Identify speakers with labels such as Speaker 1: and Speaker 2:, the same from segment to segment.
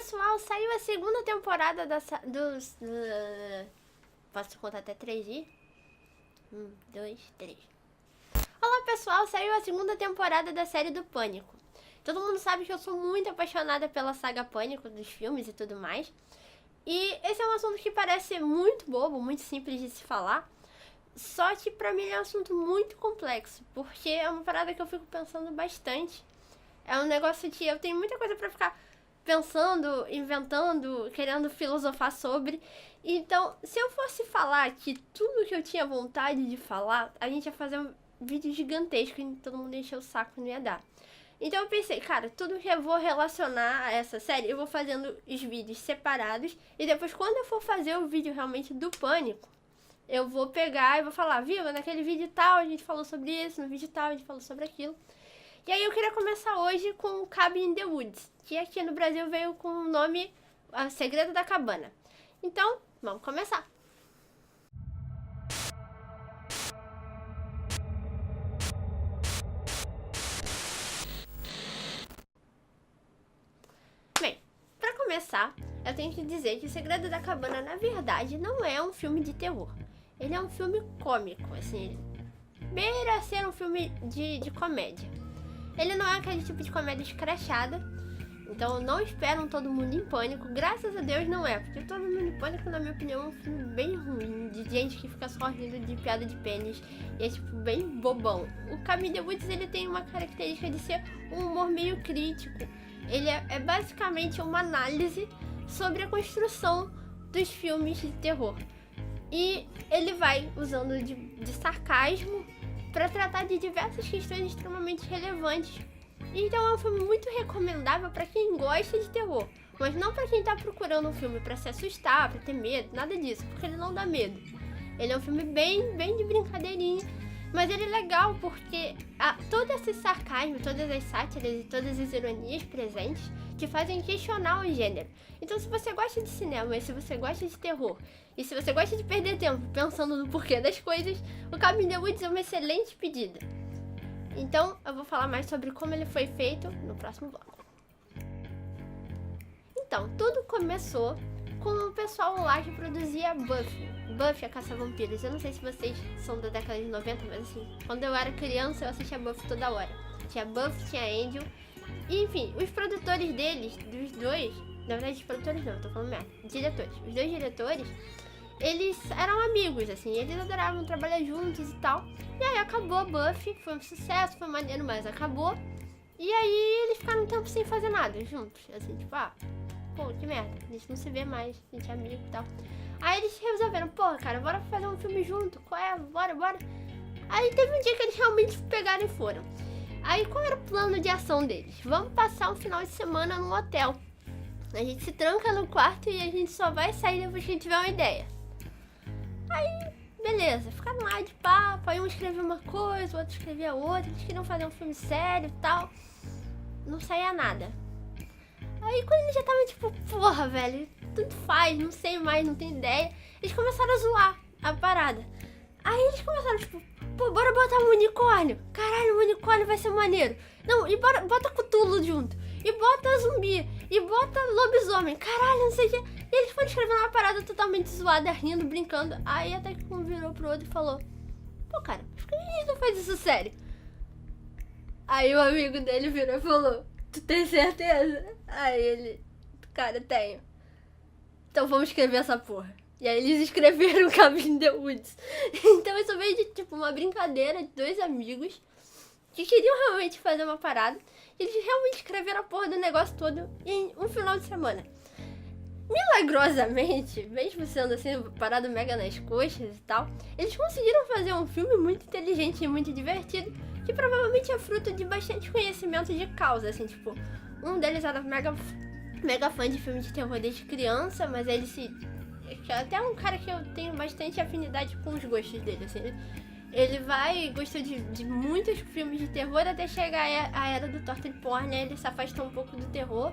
Speaker 1: pessoal, saiu a segunda temporada dos... Posso contar até 3 e... 1, 2, 3. Olá pessoal, saiu a segunda temporada da série do Pânico. Todo mundo sabe que eu sou muito apaixonada pela saga Pânico, dos filmes e tudo mais. E esse é um assunto que parece muito bobo, muito simples de se falar. Só que pra mim é um assunto muito complexo, porque é uma parada que eu fico pensando bastante. É um negócio que eu tenho muita coisa pra ficar pensando, inventando, querendo filosofar sobre. Então, se eu fosse falar que tudo que eu tinha vontade de falar, a gente ia fazer um vídeo gigantesco e todo mundo encher o saco e não ia dar. Então eu pensei, cara, tudo que eu vou relacionar a essa série, eu vou fazendo os vídeos separados. E depois, quando eu for fazer o vídeo realmente do Pânico, eu vou pegar e vou falar, viu, naquele vídeo tal a gente falou sobre isso, no vídeo tal a gente falou sobre aquilo. E aí eu queria começar hoje com o Cabin in the Woods, que aqui no Brasil veio com o nome O Segredo da Cabana. Então, vamos começar. Bem, pra começar, eu tenho que dizer que O Segredo da Cabana, na verdade, não é um filme de terror. Ele é um filme cômico, assim, beira a ser um filme de comédia. Ele não é aquele tipo de comédia escrachada, então não esperam Todo Mundo em Pânico. Graças a Deus não é, porque Todo Mundo em Pânico, na minha opinião, é um filme bem ruim, de gente que fica só rindo de piada de pênis, e é tipo bem bobão. O Cabin in the Woods, ele tem uma característica de ser um humor meio crítico. Ele é basicamente uma análise sobre a construção dos filmes de terror. E ele vai usando de sarcasmo para tratar de diversas questões extremamente relevantes. Então é um filme muito recomendável para quem gosta de terror, mas não para quem tá procurando um filme para se assustar, para ter medo, nada disso, porque ele não dá medo. Ele é um filme bem de brincadeirinha, mas ele é legal porque todo esse sarcasmo, todas as sátiras e todas as ironias presentes te fazem questionar o gênero. Então, se você gosta de cinema, e se você gosta de terror, e se você gosta de perder tempo pensando no porquê das coisas, o Cabin in the Woods é uma excelente pedida. Então, eu vou falar mais sobre como ele foi feito no próximo bloco. Então, tudo começou com o pessoal lá que produzia Buffy, a Caça-Vampiros. Eu não sei se vocês são da década de 90, mas assim, quando eu era criança eu assistia Buffy toda hora. Tinha Buffy, tinha Angel. E, enfim, os produtores deles, dos dois, na verdade os produtores não, eu tô falando merda, diretores. Os dois diretores, eles eram amigos, assim, eles adoravam trabalhar juntos e tal. E aí acabou a Buffy, foi um sucesso, foi maneiro, mas acabou. E aí eles ficaram um tempo sem fazer nada juntos, assim, tipo, pô, que merda, a gente não se vê mais, a gente é amigo e tal. Aí eles resolveram, porra, cara, bora fazer um filme junto, qual é? Bora. Aí teve um dia que eles realmente pegaram e foram. Aí qual era o plano de ação deles? Vamos passar um final de semana num hotel. A gente se tranca no quarto e a gente só vai sair depois que a gente tiver uma ideia. Aí, beleza, ficaram lá de papo, aí um escrevia uma coisa, o outro escrevia outra, eles queriam fazer um filme sério e tal. Não saía nada. Aí quando eles já estavam tipo, porra, velho, tudo faz, não sei mais, não tenho ideia, eles começaram a zoar a parada. Aí eles começaram tipo, pô, bora botar um unicórnio. Caralho, um unicórnio vai ser maneiro. Não, e bota Cthulhu junto. E bota zumbi. E bota lobisomem. Caralho, não sei o que. E eles foram escrevendo uma parada totalmente zoada, rindo, brincando. Aí até que um virou pro outro e falou, pô, cara, por que a gente não faz isso sério? Aí o amigo dele virou e falou, tu tem certeza? Aí ele, cara, tenho. Então vamos escrever essa porra. E aí eles escreveram Cabin in the Woods. Então isso veio de tipo uma brincadeira de dois amigos que queriam realmente fazer uma parada. E eles realmente escreveram a porra do negócio todo em um final de semana. Milagrosamente, mesmo sendo assim, parado mega nas coxas e tal, eles conseguiram fazer um filme muito inteligente e muito divertido, que provavelmente é fruto de bastante conhecimento de causa, assim, tipo, um deles era mega fã de filme de terror desde criança, mas ele até um cara que eu tenho bastante afinidade com os gostos dele, assim. Ele gostou de muitos filmes de terror até chegar a era do torture porn, né? Ele se afastou um pouco do terror,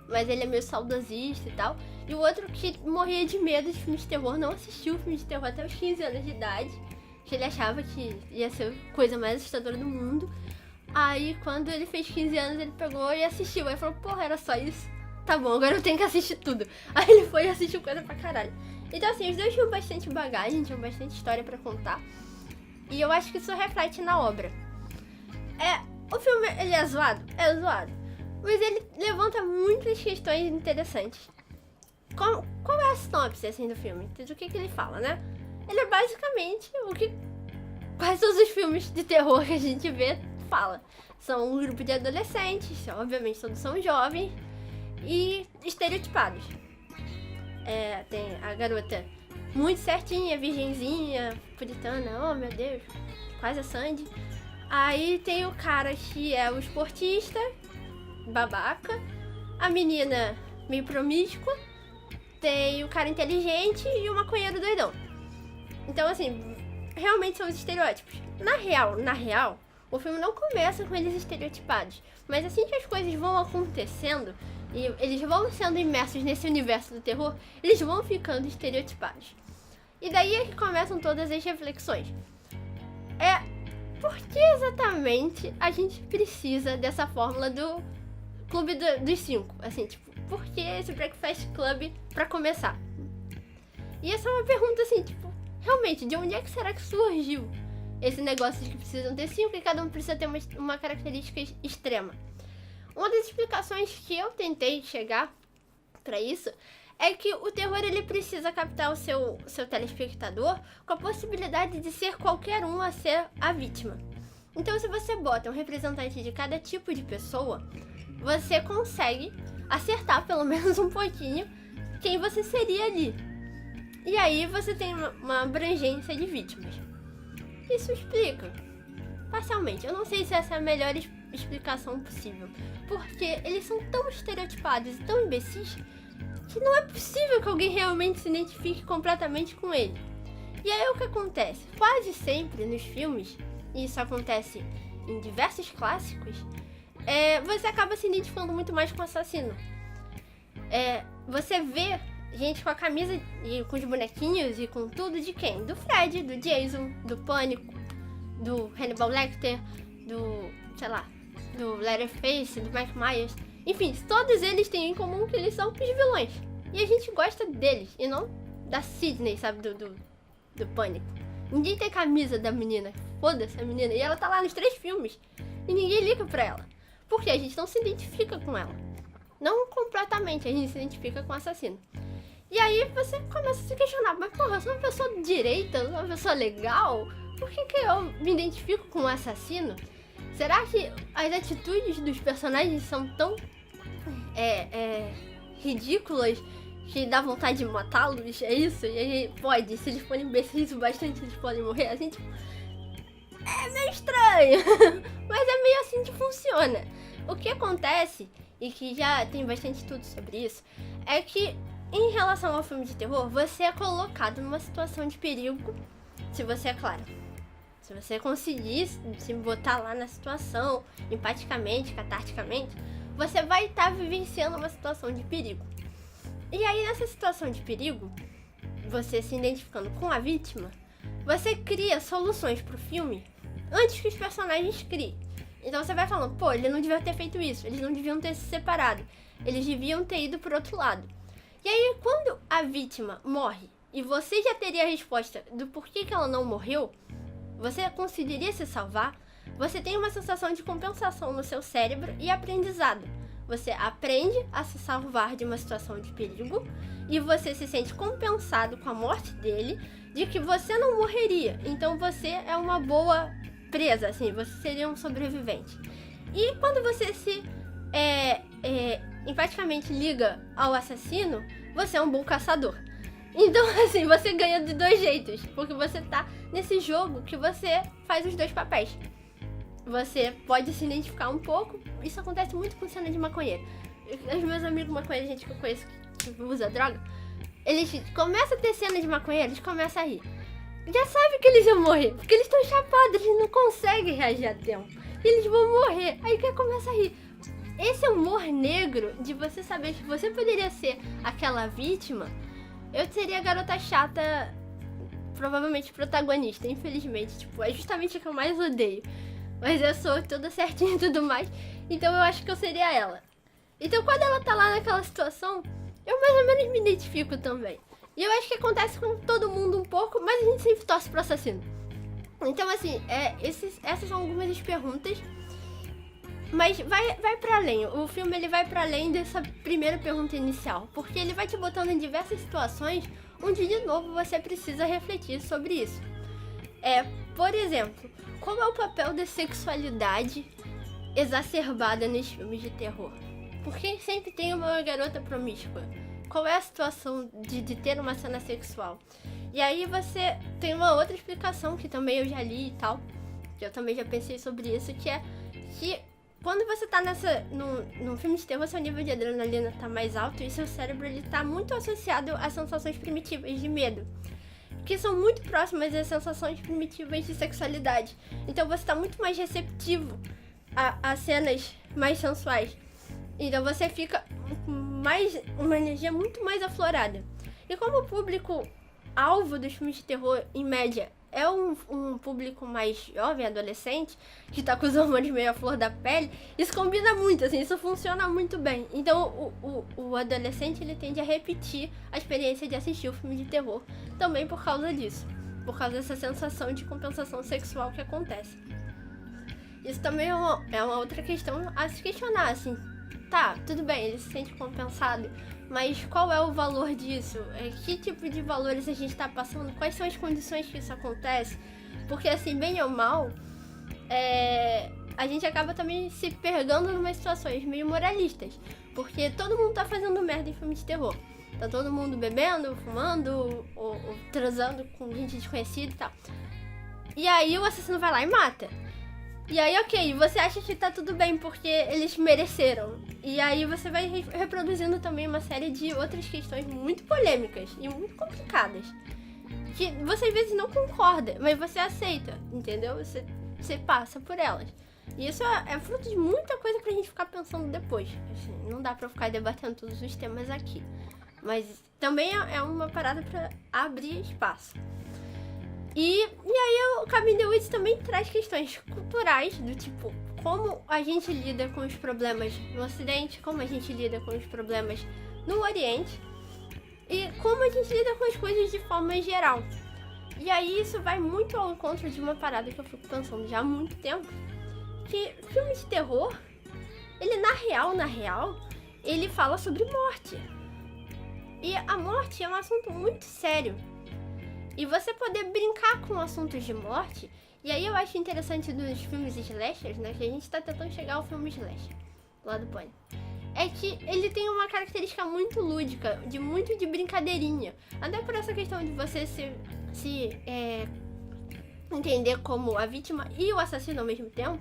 Speaker 1: mas ele é meio saudosista e tal. E o outro que morria de medo de filmes de terror, não assistiu filmes de terror até os 15 anos de idade, que ele achava que ia ser a coisa mais assustadora do mundo. Aí, quando ele fez 15 anos, ele pegou e assistiu. Aí falou, porra, era só isso? tá bom, agora eu tenho que assistir tudo. Aí ele foi e assistiu coisa pra caralho. Então assim, os dois tinham bastante bagagem, tinham bastante história pra contar. E eu acho que isso reflete na obra. O filme, ele é zoado? É zoado. Mas ele levanta muitas questões interessantes. Qual é a sinopse, assim, do filme? Do que ele fala, né? Ele é basicamente o que quase todos os filmes de terror que a gente vê fala. São um grupo de adolescentes, obviamente todos são jovens e estereotipados. Tem a garota muito certinha, virgenzinha, puritana, oh meu Deus, quase a Sandy. Aí tem o cara que é o esportista, babaca, a menina meio promíscua, tem o cara inteligente e o maconheiro doidão. Então assim, realmente são os estereótipos. Na real, o filme não começa com eles estereotipados, mas assim que as coisas vão acontecendo e eles vão sendo imersos nesse universo do terror, eles vão ficando estereotipados. E daí é que começam todas as reflexões. Por que exatamente a gente precisa dessa fórmula do Clube dos 5? Assim, tipo, por que esse Breakfast Club pra começar? E essa é uma pergunta assim, tipo, realmente, de onde é que será que surgiu esse negócio de que precisam ter 5 e cada um precisa ter uma característica extrema? Uma das explicações que eu tentei chegar pra isso é que o terror ele precisa captar o seu telespectador com a possibilidade de ser qualquer um a ser a vítima. Então, se você bota um representante de cada tipo de pessoa, você consegue acertar pelo menos um pouquinho quem você seria ali. E aí você tem uma abrangência de vítimas. Isso explica, parcialmente. Eu não sei se essa é a melhor explicação possível, porque eles são tão estereotipados e tão imbecis que não é possível que alguém realmente se identifique completamente com ele. E aí o que acontece? Quase sempre nos filmes, e isso acontece em diversos clássicos, você acaba se identificando muito mais com o assassino. Você vê gente com a camisa e com os bonequinhos e com tudo de quem? Do Fred, do Jason, do Pânico, do Hannibal Lecter, do Leatherface, do Mike Myers. Enfim, todos eles têm em comum que eles são os vilões. E a gente gosta deles, e não da Sidney, sabe, do Pânico. Ninguém tem camisa da menina, foda-se a menina, e ela tá lá nos 3 filmes, e ninguém liga pra ela. Porque a gente não se identifica com ela. Não completamente, a gente se identifica com o assassino. E aí você começa a se questionar, mas porra, eu sou uma pessoa de direita, eu sou uma pessoa legal, por que eu me identifico com o assassino? Será que as atitudes dos personagens são tão ridículas que dá vontade de matá-los? É isso? E aí pode, se eles forem imbecis o bastante, eles podem morrer. Assim, tipo, é meio estranho, mas é meio assim que funciona. O que acontece, e que já tem bastante estudo sobre isso, é que em relação ao filme de terror, você é colocado numa situação de perigo, se você, se você conseguir se botar lá na situação, empaticamente, catarticamente, você vai estar vivenciando uma situação de perigo. E aí, nessa situação de perigo, você se identificando com a vítima, você cria soluções pro filme antes que os personagens criem. Então você vai falando, pô, ele não devia ter feito isso, eles não deviam ter se separado, eles deviam ter ido pro outro lado. E aí, quando a vítima morre e você já teria a resposta do porquê que ela não morreu, você conseguiria se salvar, você tem uma sensação de compensação no seu cérebro e aprendizado. Você aprende a se salvar de uma situação de perigo e você se sente compensado com a morte dele, de que você não morreria. Então você é uma boa presa, assim, você seria um sobrevivente. E quando você se empaticamente liga ao assassino, você é um bom caçador. Então, assim, você ganha de 2 jeitos, porque você tá nesse jogo que você faz os 2 papéis. Você pode se identificar um pouco, isso acontece muito com cena de maconheiro. Os meus amigos maconheiros, gente que eu conheço que usa droga, eles começam a ter cena de maconheiro, eles começam a rir. Já sabe que eles vão morrer, porque eles estão chapados, eles não conseguem reagir a tempo. E eles vão morrer, aí que começa a rir. Esse humor negro de você saber que você poderia ser aquela vítima, eu seria a garota chata, provavelmente protagonista, infelizmente. Tipo, é justamente o que eu mais odeio. Mas eu sou toda certinha e tudo mais, então eu acho que eu seria ela. Então quando ela tá lá naquela situação, eu mais ou menos me identifico também. E eu acho que acontece com todo mundo um pouco, mas a gente sempre torce pro assassino. Então assim, essas são algumas das perguntas. Mas vai pra além. O filme ele vai pra além dessa primeira pergunta inicial. Porque ele vai te botando em diversas situações onde de novo você precisa refletir sobre isso. Por exemplo, qual é o papel da sexualidade exacerbada nos filmes de terror? Porque sempre tem uma garota promíscua. Qual é a situação de ter uma cena sexual? E aí você tem uma outra explicação que também eu já li e tal, que eu também já pensei sobre isso, que é que quando você tá num filme de terror, seu nível de adrenalina tá mais alto e seu cérebro ele tá muito associado a sensações primitivas de medo, que são muito próximas às sensações primitivas de sexualidade. Então você tá muito mais receptivo a cenas mais sensuais. Então você fica uma energia muito mais aflorada. E como o público alvo dos filmes de terror, em média, é um público mais jovem, adolescente, que tá com os hormônios meio à flor da pele, isso combina muito, assim, isso funciona muito bem. Então o adolescente ele tende a repetir a experiência de assistir o filme de terror, também por causa disso, por causa dessa sensação de compensação sexual que acontece. Isso também é uma outra questão a se questionar, assim. Tá, tudo bem, ele se sente compensado, mas qual é o valor disso? Que tipo de valores a gente tá passando? Quais são as condições que isso acontece? Porque, assim, bem ou mal, a gente acaba também se pegando em umas situações meio moralistas. Porque todo mundo tá fazendo merda em filme de terror. Tá todo mundo bebendo, fumando, ou transando com gente desconhecida e tal. E aí o assassino vai lá e mata. E aí, ok, você acha que tá tudo bem porque eles mereceram. E aí você vai reproduzindo também uma série de outras questões muito polêmicas e muito complicadas. Que você às vezes não concorda, mas você aceita, entendeu? Você passa por elas. E isso é fruto de muita coisa pra gente ficar pensando depois. Assim, não dá pra ficar debatendo todos os temas aqui. Mas também é uma parada pra abrir espaço. E aí o Cabin in the Woods também traz questões culturais, do tipo, como a gente lida com os problemas no Ocidente, como a gente lida com os problemas no Oriente, e como a gente lida com as coisas de forma geral. E aí isso vai muito ao encontro de uma parada que eu fico pensando já há muito tempo, que filme de terror, ele na real, ele fala sobre morte. E a morte é um assunto muito sério. E você poder brincar com assuntos de morte, e aí eu acho interessante dos filmes slashers, né, que a gente tá tentando chegar ao filme slasher, lá do Pânico, é que ele tem uma característica muito lúdica, muito de brincadeirinha, até por essa questão de você se entender como a vítima e o assassino ao mesmo tempo,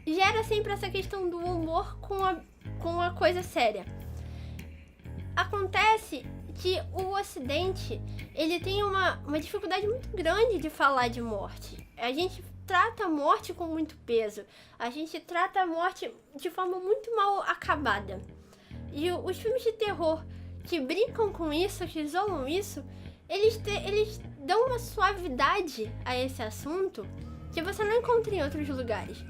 Speaker 1: gera sempre essa questão do humor com a coisa séria. Acontece que o Ocidente, ele tem uma dificuldade muito grande de falar de morte. A gente trata a morte com muito peso. A gente trata a morte de forma muito mal acabada. E os filmes de terror que brincam com isso, que zoam isso, eles dão uma suavidade a esse assunto que você não encontra em outros lugares.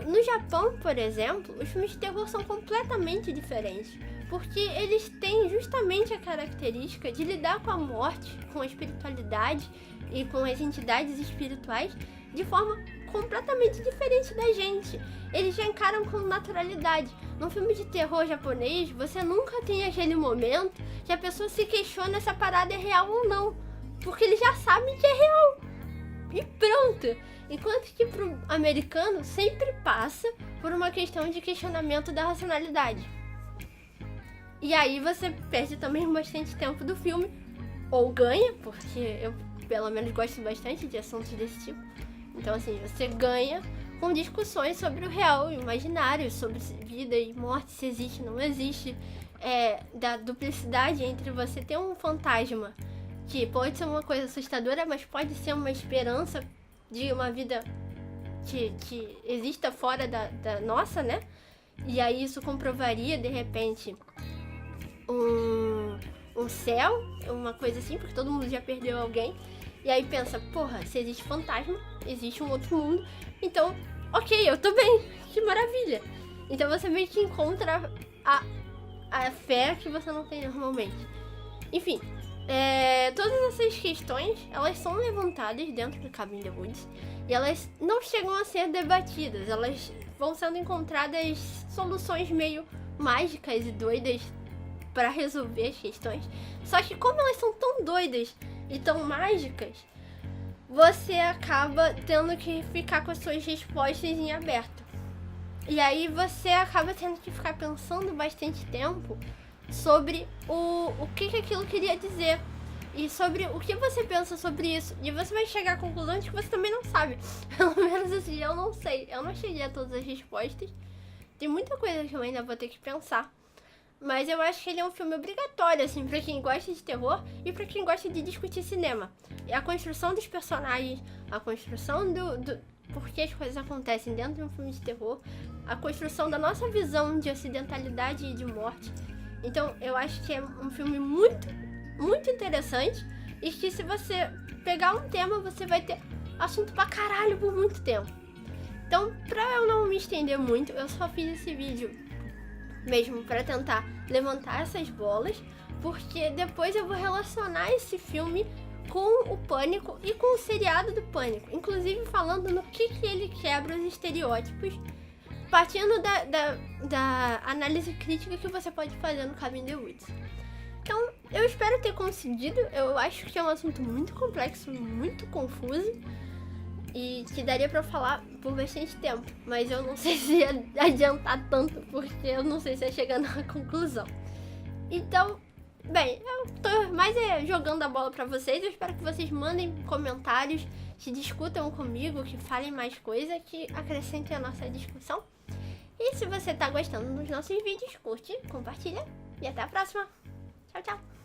Speaker 1: No Japão, por exemplo, os filmes de terror são completamente diferentes, porque eles têm justamente a característica de lidar com a morte, com a espiritualidade e com as entidades espirituais de forma completamente diferente da gente. Eles já encaram com naturalidade. Num filme de terror japonês, você nunca tem aquele momento que a pessoa se questiona se a parada é real ou não, porque eles já sabem que é real. E pronto! Enquanto que pro americano sempre passa por uma questão de questionamento da racionalidade. E aí você perde também bastante tempo do filme, ou ganha, porque eu pelo menos gosto bastante de assuntos desse tipo. Então assim, você ganha com discussões sobre o real e o imaginário, sobre vida e morte, se existe ou não existe, da duplicidade entre você ter um fantasma que pode ser uma coisa assustadora, mas pode ser uma esperança de uma vida que exista fora da nossa, né? E aí isso comprovaria, de repente, um céu, uma coisa assim, porque todo mundo já perdeu alguém. E aí pensa, porra, se existe fantasma, existe um outro mundo, então, ok, eu tô bem, que maravilha. Então você meio que encontra a fé que você não tem normalmente. Enfim, todas essas questões, elas são levantadas dentro do Cabin in the Woods e elas não chegam a ser debatidas, elas vão sendo encontradas soluções meio mágicas e doidas para resolver as questões. Só que como elas são tão doidas e tão mágicas, você acaba tendo que ficar com as suas respostas em aberto. E aí você acaba tendo que ficar pensando bastante tempo sobre o que aquilo queria dizer. E sobre o que você pensa sobre isso. E você vai chegar a conclusões que você também não sabe. Pelo menos assim, eu não sei. Eu não cheguei a todas as respostas. Tem muita coisa que eu ainda vou ter que pensar. Mas eu acho que ele é um filme obrigatório, assim, pra quem gosta de terror e pra quem gosta de discutir cinema. E a construção dos personagens, a construção do por que as coisas acontecem dentro de um filme de terror, a construção da nossa visão de ocidentalidade e de morte. Então, eu acho que é um filme muito, muito interessante e que se você pegar um tema, você vai ter assunto pra caralho por muito tempo. Então, pra eu não me estender muito, eu só fiz esse vídeo mesmo pra tentar levantar essas bolas, porque depois eu vou relacionar esse filme com o Pânico e com o seriado do Pânico, inclusive falando no que ele quebra os estereótipos, partindo da análise crítica que você pode fazer no Cabin in the Woods. Então, eu espero ter conseguido. Eu acho que é um assunto muito complexo, muito confuso e que daria pra falar por bastante tempo, mas eu não sei se ia adiantar tanto, porque eu não sei se ia chegar na conclusão. Então, bem, eu tô mais jogando a bola pra vocês. Eu espero que vocês mandem comentários, que discutam comigo, que falem mais coisa, que acrescentem a nossa discussão. E se você tá gostando dos nossos vídeos, curte, compartilha e até a próxima. Tchau, tchau!